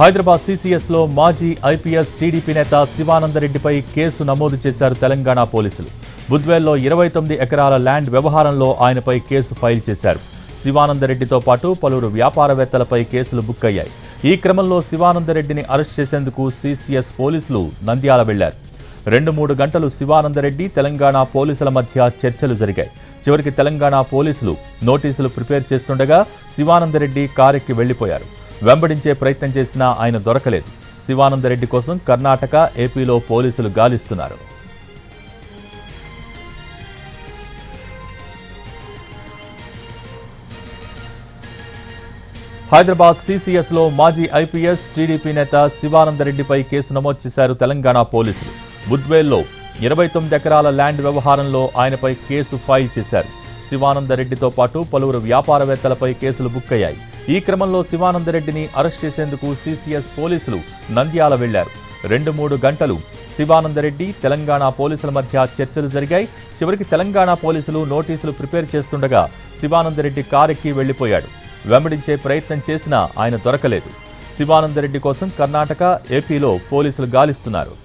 హైదరాబాద్ సీసీఎస్లో మాజీ IPS TDP నేత శివానందరెడ్డిపై case నమోదు చేశారు తెలంగాణ పోలీసులు. బుద్వేల్లో 29 ఎకరాల ల్యాండ్ వ్యవహారంలో ఆయనపై కేసు ఫైల్ చేశారు. శివానందరెడ్డితో పాటు పలువురు వ్యాపారవేత్తలపై కేసులు బుక్ అయ్యాయి. ఈ క్రమంలో శివానందరెడ్డిని అరెస్ట్ చేసేందుకు సీసీఎస్ పోలీసులు నంద్యాల వెళ్లారు. 2-3 గంటలు శివానందరెడ్డి తెలంగాణ పోలీసుల మధ్య చర్చలు జరిగాయి. చివరికి తెలంగాణ పోలీసులు నోటీసులు ప్రిపేర్ చేస్తుండగా శివానందరెడ్డి కారెక్కి వెళ్లిపోయారు. వెంబడించే ప్రయత్నం చేసినా ఆయన దొరకలేదు. శివానందరెడ్డి కోసం కర్ణాటక, ఏపీలో పోలీసులు గాలిస్తున్నారు. హైదరాబాద్ సీసీఎస్లో మాజీ ఐపీఎస్ టీడీపీ నేత శివానందరెడ్డిపై కేసు నమోదు చేశారు తెలంగాణ పోలీసులు. బుద్వేల్లో 29 ఎకరాల ల్యాండ్ వ్యవహారంలో ఆయనపై కేసు ఫైల్ చేశారు. శివానందరెడ్డితో పాటు పలువురు వ్యాపారవేత్తలపై కేసులు బుక్ అయ్యాయి. ఈ క్రమంలో శివానందరెడ్డిని అరెస్ట్ చేసేందుకు సీసీఎస్ పోలీసులు నంద్యాల వెళ్లారు. 2-3 గంటలు శివానందరెడ్డి, తెలంగాణ పోలీసుల మధ్య చర్చలు జరిగాయి. చివరికి తెలంగాణ పోలీసులు నోటీసులు ప్రిపేర్ చేస్తుండగా శివానందరెడ్డి కారెక్కి వెళ్లిపోయాడు. వెంబడించే ప్రయత్నం చేసినా ఆయన దొరకలేదు. శివానందరెడ్డి కోసం కర్ణాటక, ఏపీలో పోలీసులు గాలిస్తున్నారు.